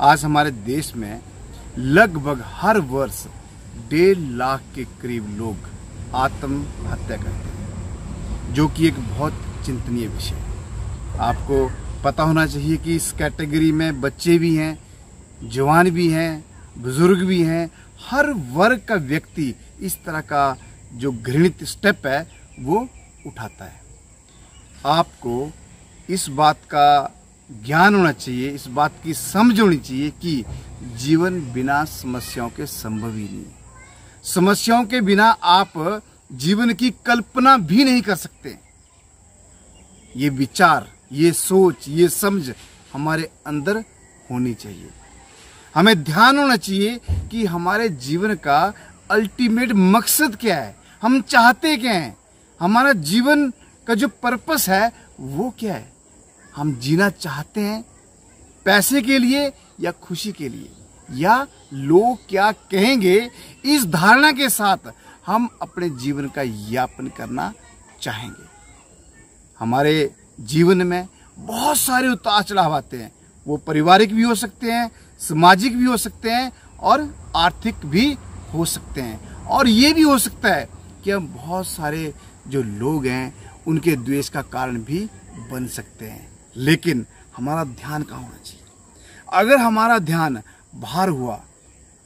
आज हमारे देश में लगभग हर वर्ष 1.5 लाख के करीब लोग आत्महत्या करते हैं, जो कि एक बहुत चिंतनीय विषय है। आपको पता होना चाहिए कि इस कैटेगरी में बच्चे भी हैं, जवान भी हैं, बुजुर्ग भी हैं। हर वर्ग का व्यक्ति इस तरह का जो घृणित स्टेप है वो उठाता है। आपको इस बात का ज्ञान होना चाहिए, इस बात की समझ होनी चाहिए कि जीवन बिना समस्याओं के संभव ही नहीं। समस्याओं के बिना आप जीवन की कल्पना भी नहीं कर सकते। ये विचार, ये सोच, ये समझ हमारे अंदर होनी चाहिए। हमें ध्यान होना चाहिए कि हमारे जीवन का अल्टीमेट मकसद क्या है, हम चाहते क्या हैं, हमारा जीवन का जो पर्पस है वो क्या है। हम जीना चाहते हैं पैसे के लिए या खुशी के लिए, या लोग क्या कहेंगे इस धारणा के साथ हम अपने जीवन का यापन करना चाहेंगे। हमारे जीवन में बहुत सारे उतार चढ़ाव आते हैं। वो पारिवारिक भी हो सकते हैं, सामाजिक भी हो सकते हैं और आर्थिक भी हो सकते हैं। और ये भी हो सकता है कि हम बहुत सारे जो लोग हैं उनके द्वेष का कारण भी बन सकते हैं। लेकिन हमारा ध्यान कहाँ होना चाहिए? अगर हमारा ध्यान बाहर हुआ,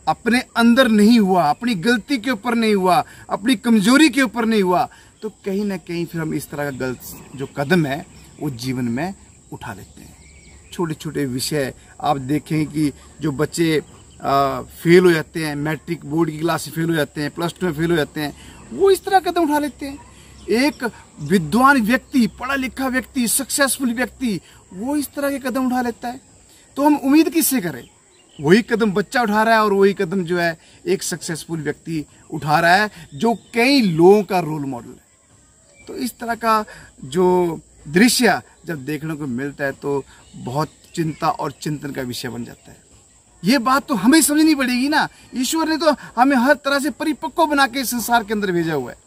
अपने अंदर नहीं हुआ, अपनी गलती के ऊपर नहीं हुआ, अपनी कमजोरी के ऊपर नहीं हुआ, तो कहीं ना कहीं फिर हम इस तरह का गलत जो कदम है वो जीवन में उठा लेते हैं। छोटे छोटे विषय आप देखें कि जो बच्चे फेल हो जाते हैं, मैट्रिक बोर्ड की क्लास से फेल हो जाते हैं, +2 में फेल हो जाते हैं, वो इस तरह कदम उठा लेते हैं। एक विद्वान व्यक्ति, पढ़ा लिखा व्यक्ति, सक्सेसफुल व्यक्ति, वो इस तरह के कदम उठा लेता है। तो हम उम्मीद किससे करें? वही कदम बच्चा उठा रहा है और वही कदम जो है एक सक्सेसफुल व्यक्ति उठा रहा है जो कई लोगों का रोल मॉडल है। तो इस तरह का जो दृश्य जब देखने को मिलता है तो बहुत चिंता और चिंतन का विषय बन जाता है। ये बात तो हमें समझनी पड़ेगी ना। ईश्वर ने तो हमें हर तरह से परिपक्व बना के इस संसार के अंदर भेजा हुआ है।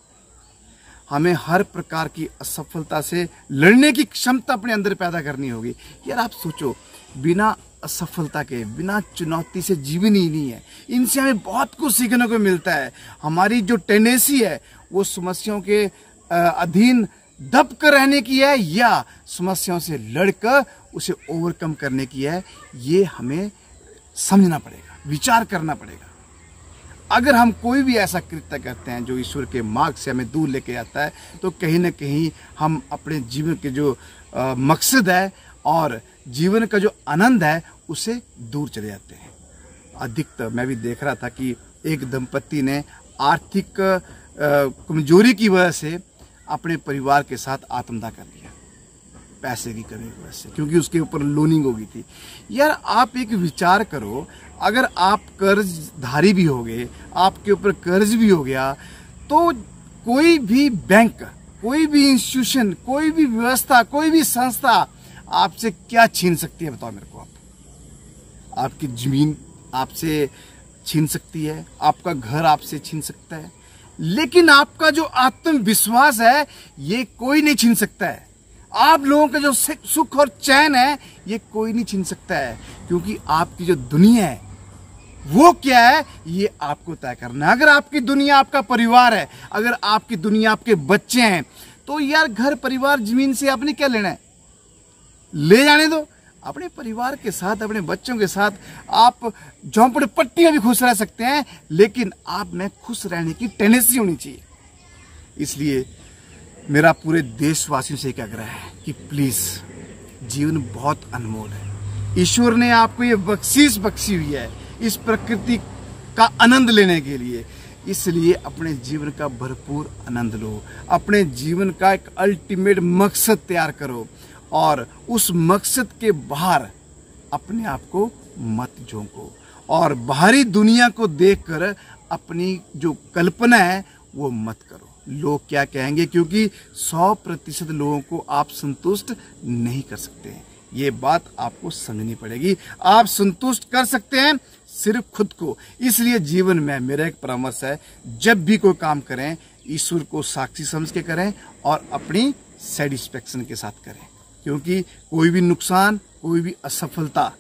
हमें हर प्रकार की असफलता से लड़ने की क्षमता अपने अंदर पैदा करनी होगी। यार आप सोचो, बिना असफलता के, बिना चुनौती से जीवन ही नहीं है। इनसे हमें बहुत कुछ सीखने को मिलता है। हमारी जो टेंडेंसी है वो समस्याओं के अधीन दब कर रहने की है या समस्याओं से लड़कर उसे ओवरकम करने की है। ये हमें समझना पड़ेगा, विचार करना पड़ेगा। अगर हम कोई भी ऐसा कृत्य करते हैं जो ईश्वर के मार्ग से हमें दूर लेके जाता है, तो कहीं ना कहीं हम अपने जीवन के जो मकसद है और जीवन का जो आनंद है उसे दूर चले जाते हैं। अधिकतर मैं भी देख रहा था कि एक दंपति ने आर्थिक कमजोरी की वजह से अपने परिवार के साथ आत्मदाह कर लिया, पैसे की कमी की वजह से, क्योंकि उसके ऊपर लोनिंग हो गई थी। यार आप एक विचार करो, अगर आप कर्जधारी भी हो गए, आपके ऊपर कर्ज भी हो गया, तो कोई भी बैंक, कोई भी इंस्टीट्यूशन, कोई भी व्यवस्था, कोई भी संस्था आपसे क्या छीन सकती है? बताओ मेरे को। आप आपकी जमीन आपसे छीन सकती है, आपका घर आपसे छीन सकता है, लेकिन आपका जो आत्मविश्वास है ये कोई नहीं छीन सकता है। आप लोगों का जो सुख और चैन है ये कोई नहीं छीन सकता है, क्योंकि आपकी जो दुनिया है वो क्या है ये आपको तय करना है। अगर आपकी दुनिया आपका परिवार है, अगर आपकी दुनिया आपके बच्चे हैं, तो यार घर परिवार जमीन से आपने क्या लेना है? ले जाने दो। अपने परिवार के साथ, अपने बच्चों के साथ आप झोंपड़पट्टी में भी खुश रह सकते हैं, लेकिन आप में खुश रहने की टेंडेंसी होनी चाहिए। इसलिए मेरा पूरे देशवासियों से एक आग्रह है कि प्लीज, जीवन बहुत अनमोल है। ईश्वर ने आपको ये बख्शीश बख्शी हुई है इस प्रकृति का आनंद लेने के लिए। इसलिए अपने जीवन का भरपूर आनंद लो, अपने जीवन का एक अल्टीमेट मकसद तैयार करो और उस मकसद के बाहर अपने आप को मत झोंको और बाहरी दुनिया को देखकर अपनी जो कल्पना है वो मत करो। लोग क्या कहेंगे, क्योंकि 100% लोगों को आप संतुष्ट नहीं कर सकते हैं। ये बात आपको समझनी पड़ेगी। आप संतुष्ट कर सकते हैं सिर्फ खुद को। इसलिए जीवन में मेरा एक परामर्श है, जब भी कोई काम करें ईश्वर को साक्षी समझ के करें और अपनी सेटिस्फेक्शन के साथ करें, क्योंकि कोई भी नुकसान, कोई भी असफलता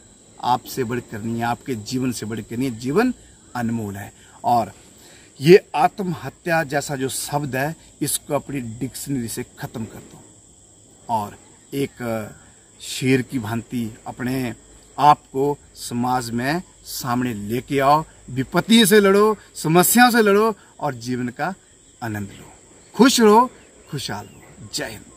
आपसे बढ़कर नहीं है, आपके जीवन से बढ़कर नहीं है। जीवन अनमोल है। और ये आत्महत्या जैसा जो शब्द है, इसको अपनी डिक्शनरी से खत्म कर दो और एक शेर की भांति अपने आप को समाज में सामने लेके आओ। विपत्ति से लड़ो, समस्याओं से लड़ो और जीवन का आनंद लो। खुश रहो, खुशहाल रहो। जय हिंद।